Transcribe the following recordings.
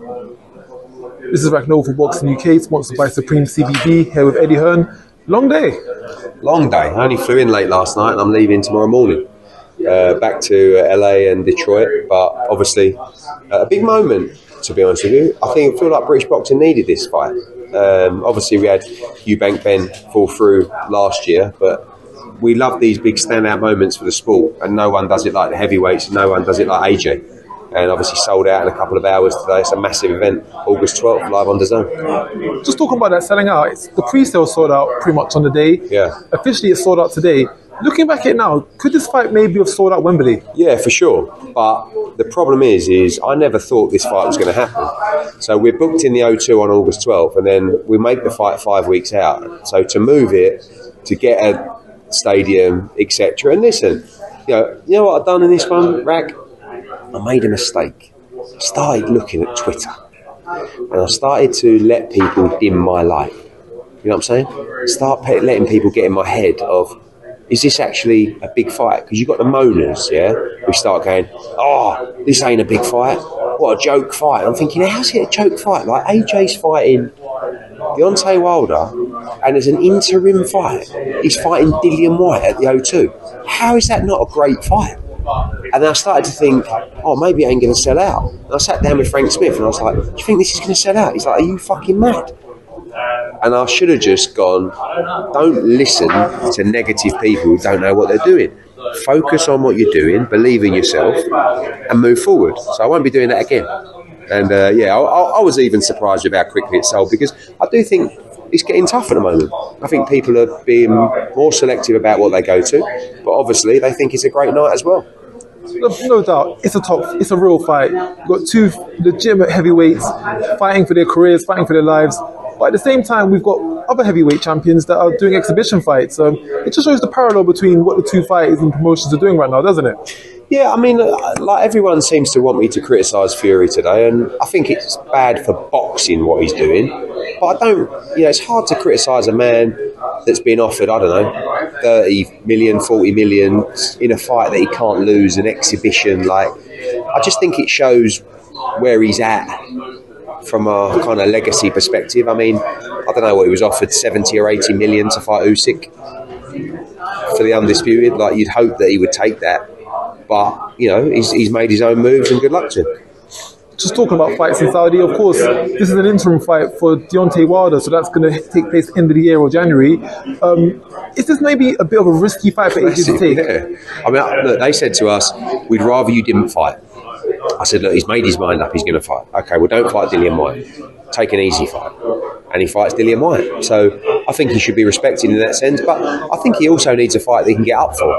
This is Ngannou for Boxing UK, sponsored by Supreme CBD, here with Eddie Hearn. Long day. Long day. I only flew in late last night and I'm leaving tomorrow morning. Back to LA and Detroit, but obviously a big moment, to be honest with you. I feel like British boxing needed this fight. Obviously we had Benn fall through last year, but we love these big standout moments for the sport, and no one does it like the heavyweights, and no one does it like AJ. And obviously sold out in a couple of hours today. It's a massive event, August 12th, live on DAZN. Just talking about that selling out, the pre-sale sold out pretty much on the day. Yeah. Officially it's sold out today. Looking back at it now, could this fight maybe have sold out Wembley? Yeah, for sure. But the problem is I never thought this fight was going to happen. So we're booked in the O2 on August 12th, and then we make the fight 5 weeks out. So to move it, to get a stadium, etc. And listen, you know what I've done in this one, Rag? I made a mistake. I started looking at Twitter, and I started to let people dim my light. You know what I'm saying? Start letting people get in my head of, is this actually a big fight? Because you've got the moaners, yeah, who start going, oh, this ain't a big fight. What a joke fight. I'm thinking, how's it a joke fight? Like, AJ's fighting Deontay Wilder, and as an interim fight, he's fighting Dillian Whyte at the O2. How is that not a great fight? And then I started to think, oh, maybe it ain't going to sell out. And I sat down with Frank Smith and I was like, do you think this is going to sell out? He's like, are you fucking mad? And I should have just gone, don't listen to negative people who don't know what they're doing. Focus on what you're doing, believe in yourself, and move forward. So I won't be doing that again. And I was even surprised with how quickly it sold, because I do think it's getting tough at the moment. I think people are being more selective about what they go to, but obviously they think it's a great night as well. No doubt, it's a real fight. You've got two legitimate heavyweights fighting for their careers, fighting for their lives. But at the same time, we've got other heavyweight champions that are doing exhibition fights. It just shows the parallel between what the two fighters and promotions are doing right now, doesn't it? Yeah, I mean, like, everyone seems to want me to criticise Fury today, and I think it's bad for boxing what he's doing. But I don't, it's hard to criticise a man that's been offered, I don't know, 30 million, 40 million in a fight that he can't lose, an exhibition. Like, I just think it shows where he's at from a kind of legacy perspective. I mean, I don't know what he was offered, 70 or 80 million to fight Usyk for the undisputed. Like, you'd hope that he would take that. But, he's made his own moves, and good luck to him. Just talking about fights in Saudi, of course, this is an interim fight for Deontay Wilder, so that's going to take place end of the year or January. Is this maybe a bit of a risky fight for AJ to take? Yeah. I mean, look, they said to us, we'd rather you didn't fight. I said, look, he's made his mind up, he's going to fight. Okay, well, don't fight Dillian Whyte. Take an easy fight. And he fights Dillian Whyte. So I think he should be respected in that sense, but I think he also needs a fight that he can get up for.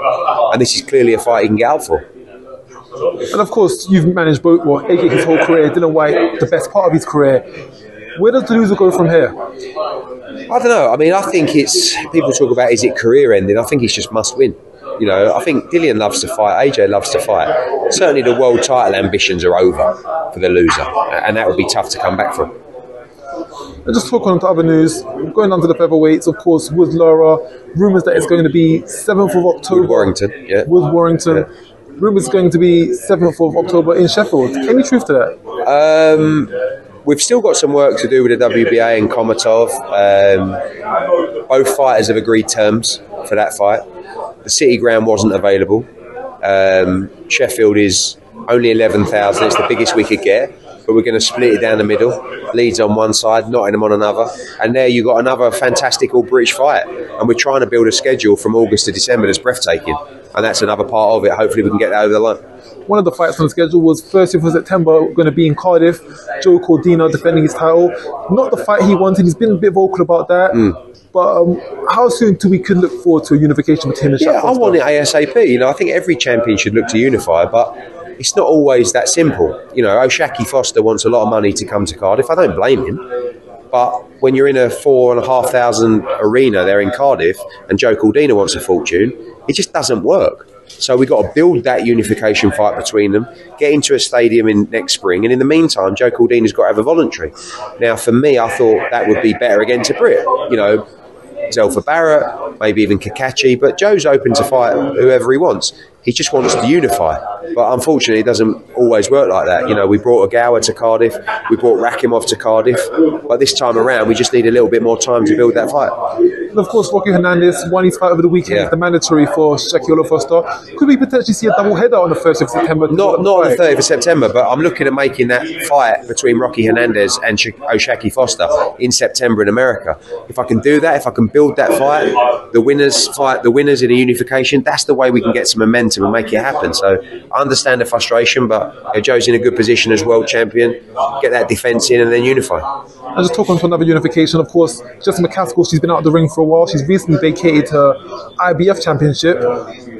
And this is clearly a fight he can get up for. And of course, you've managed both, AJ his whole career, Dillian Whyte, the best part of his career. Where does the loser go from here? I don't know. I mean, I think people talk about, is it career ending? I think it's just must win. I think Dillian loves to fight, AJ loves to fight. Certainly the world title ambitions are over for the loser, and that would be tough to come back from. And just talking on to other news, going on to the featherweights, of course, with Lara, rumours that it's going to be 7th of October. With Warrington, yeah. With Warrington. Yeah. Rumours going to be 7th of October in Sheffield. Any truth to that? We've still got some work to do with the WBA and Komatov. Both fighters have agreed terms for that fight. The City Ground wasn't available. Sheffield is only 11,000. It's the biggest we could get. But we're going to split it down the middle. Leeds on one side, Nottingham on another. And there you've got another fantastic all-British fight. And we're trying to build a schedule from August to December that's breathtaking. And that's another part of it. Hopefully we can get that over the line. One of the fights on the schedule was 30th of September, going to be in Cardiff. Joe Cordina defending his title. Not the fight he wanted. He's been a bit vocal about that. But how soon do we could look forward to a unification between the champions? I want it ASAP. I think every champion should look to unify, but it's not always that simple. O'Shaquie Foster wants a lot of money to come to Cardiff. I don't blame him. But when you're in a 4,500 arena there in Cardiff and Joe Cordina wants a fortune, it just doesn't work. So we've got to build that unification fight between them, get into a stadium in next spring, and in the meantime, Joe Cordina's got to have a voluntary. Now, for me, I thought that would be better against a Brit. Zelfa Barrett, maybe even Kakachi, but Joe's open to fight whoever he wants. He just wants to unify. But unfortunately, it doesn't always work like that. You know, we brought Ogawa to Cardiff, we brought Rakimov to Cardiff, but this time around, we just need a little bit more time to build that fight. And of course, Rocky Hernandez won his fight over the weekend. The mandatory for Shaquille Foster. Could we potentially see a double header on the 1st of September? Not on the 30th of September, but I'm looking at making that fight between Rocky Hernandez and O'Shaquie Foster in September in America. If I can do that, if I can build that fight the winners in a unification, that's the way we can get some momentum and make it happen. So I understand the frustration, but Joe's in a good position as world champion. Get that defence in and then unify. And just talking to another unification, of course, Jessica McCaskill, she's been out of the ring for a while. She's recently vacated her IBF championship.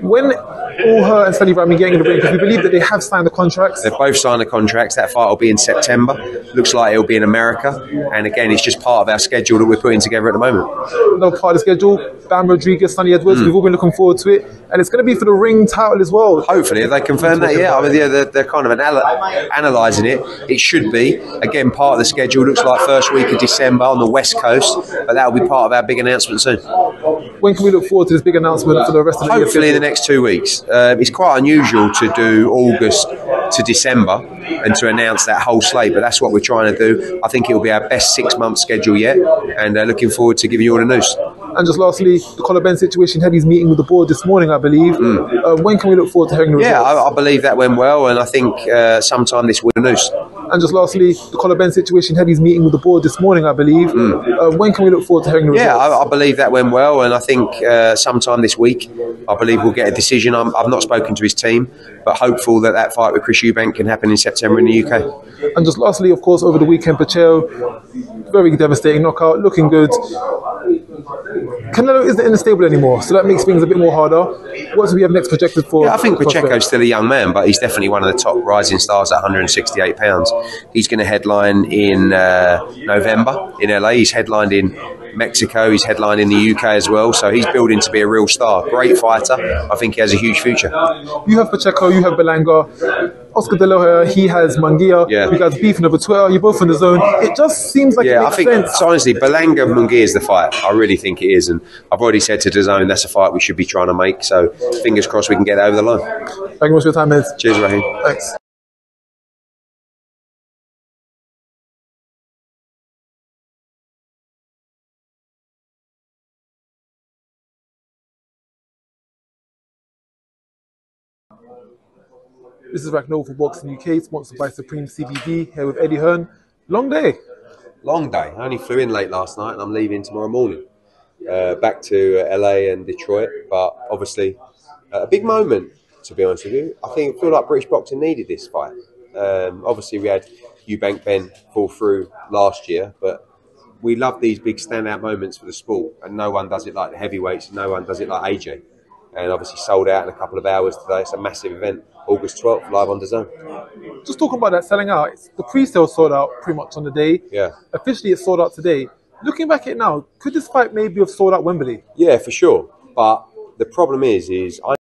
When all her and Sally Rami getting in the ring, because we believe that they have signed the contracts. They've both signed the contracts. That fight will be in September. Looks like it'll be in America. And again, it's just part of our schedule that we're putting together at the moment. Another part of the schedule, Bam Rodriguez, Sonny Edwards, we've all been looking forward to it. And it's going to be for the ring title as well. Hopefully, if they confirm that, yeah. I mean, they're kind of analysing it. It should be. Again, part of the schedule. Looks like first week of December on the West Coast. But that will be part of our big announcement soon. When can we look forward to this big announcement for the rest of the year? Hopefully in the next 2 weeks. It's quite unusual to do August to December and to announce that whole slate, but that's what we're trying to do. I think it will be our best 6-month schedule yet, and looking forward to giving you all the news. And just lastly, the Conor Benn situation, Heavy's meeting with the board this morning, I believe. When can we look forward to hearing the results? Yeah, I believe that went well, and I think sometime this week, news. And just lastly, the Conor Benn situation, Heavy's meeting with the board this morning, I believe. When can we look forward to hearing the results? Yeah, I believe that went well, and I think sometime this week, I believe we'll get a decision. I've not spoken to his team, but hopeful that fight with Chris Eubank can happen in September in the UK. And just lastly, of course, over the weekend, Pacheco, very devastating knockout, looking good. Canelo isn't in the stable anymore, so that makes things a bit more harder. What do we have next projected for? Yeah, I think Pacheco's still a young man, but he's definitely one of the top rising stars at 168 pounds. He's going to headline in November in LA. He's headlined in Mexico. He's headlined in the UK as well. So he's building to be a real star. Great fighter. I think he has a huge future. You have Pacheco, you have Berlanga. Oscar De La Hoya, he has Munguia. You guys beefing over Twitter. You're both in the zone. It just seems like it makes sense. So honestly, Berlanga Munguia is the fight. I really think it is, and I've already said to DAZN that's a fight we should be trying to make. So fingers crossed we can get that over the line. Thank you much for your time, mate. Cheers, Raheem. Thanks. This is Ragnall for Boxing UK, sponsored by Supreme CBD, here with Eddie Hearn. Long day. Long day. I only flew in late last night and I'm leaving tomorrow morning. Back to LA and Detroit, but obviously a big moment, to be honest with you. I feel like British boxing needed this fight. Obviously we had Eubank Benn fall through last year, but we love these big standout moments for the sport, and no one does it like the heavyweights, and no one does it like AJ. And obviously sold out in a couple of hours today. It's a massive event. August 12th, live on DAZN. Just talking about that selling out, the pre-sale sold out pretty much on the day. Yeah. Officially, it's sold out today. Looking back at it now, could this fight maybe have sold out Wembley? Yeah, for sure. But the problem is I